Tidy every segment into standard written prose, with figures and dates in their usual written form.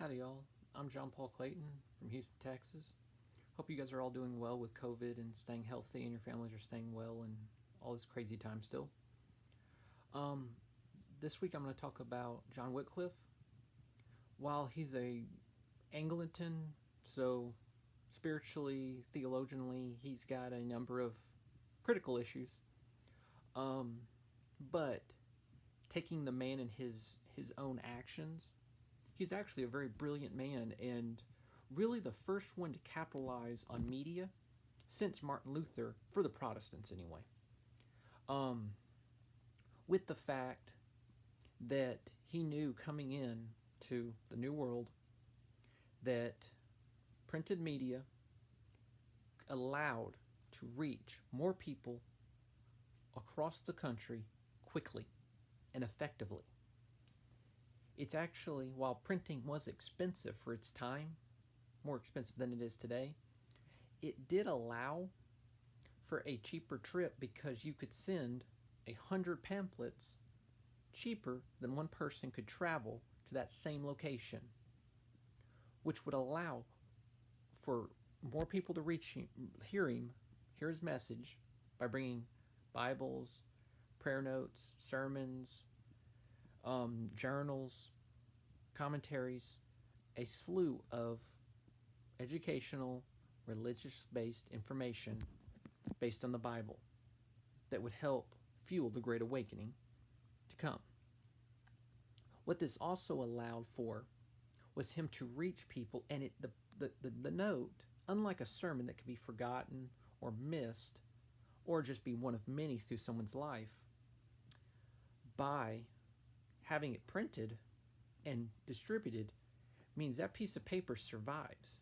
Howdy, y'all. I'm John Paul Clayton from Houston, Texas. Hope you guys are all doing well with COVID and staying healthy, and your families are staying well in all this crazy time still. Um, this week I'm going to talk about John Wycliffe. While he's a Anglican, so spiritually, theologianally, he's got a number of critical issues. Um, but taking the man in his own actions, he's actually a very brilliant man and really the first one to capitalize on media since Martin Luther, for the Protestants anyway. Um, with the fact that he knew coming in to the New World that printed media allowed to reach more people across the country quickly and effectively. It's actually, while printing was expensive for its time, more expensive than it is today, it did allow for a cheaper trip because you could send 100 pamphlets cheaper than one person could travel to that same location, which would allow for more people to hear his message by bringing Bibles, prayer notes, sermons, journals, commentaries, a slew of educational, religious based information based on the Bible that would help fuel the Great Awakening to come. What this also allowed for was him to reach people, and the note, unlike a sermon that could be forgotten or missed, or just be one of many through someone's life, by having it printed and distributed means that piece of paper survives.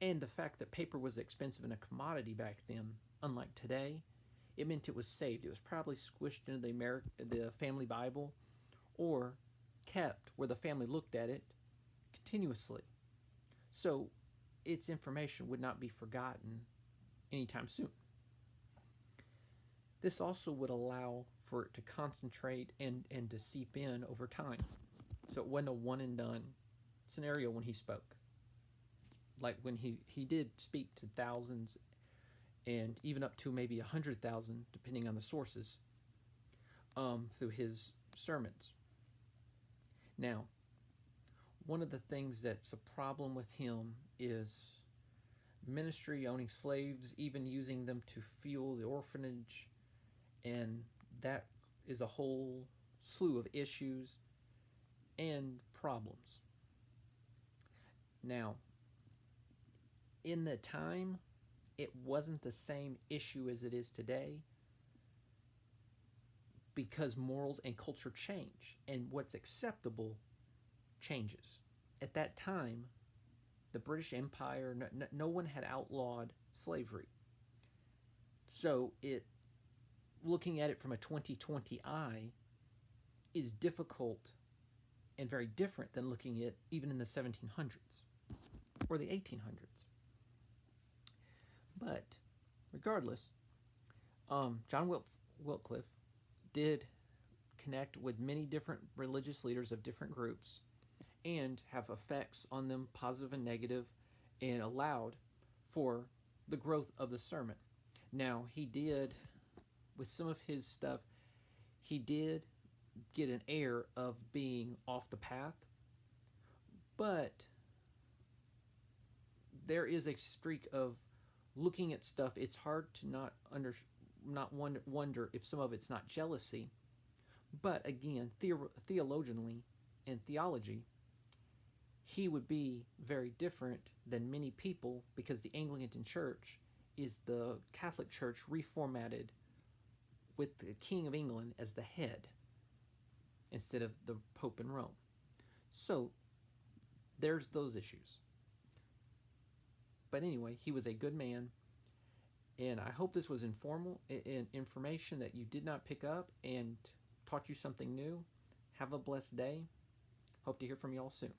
And the fact that paper was expensive and a commodity back then, unlike today, it meant it was saved. It was probably squished into the family Bible or kept where the family looked at it continuously. So its information would not be forgotten anytime soon. This also would allow for it to concentrate and to seep in over time. So it wasn't a one and done scenario when he spoke. Like when he did speak to thousands and even up to maybe 100,000, depending on the sources, through his sermons. Now, one of the things that's a problem with him is ministry, owning slaves, even using them to fuel the orphanage, and that is a whole slew of issues and problems. Now, in the time, it wasn't the same issue as it is today because morals and culture change and what's acceptable changes. At that time, the British Empire, no one had outlawed slavery. So looking at it from a 2020 eye is difficult and very different than looking at even in the 1700s or the 1800s. But regardless, John Wycliffe did connect with many different religious leaders of different groups and have effects on them, positive and negative, and allowed for the growth of the sermon. Now, he did, with some of his stuff, he did get an air of being off the path, but there is a streak of looking at stuff. It's hard to not wonder if some of it's not jealousy, but again, theologianly and theology, he would be very different than many people because the Anglican Church is the Catholic Church reformatted with the King of England as the head instead of the Pope in Rome. So there's those issues. But anyway, he was a good man, and I hope this was informal and information that you did not pick up and taught you something new. Have a blessed day. Hope to hear from you all soon.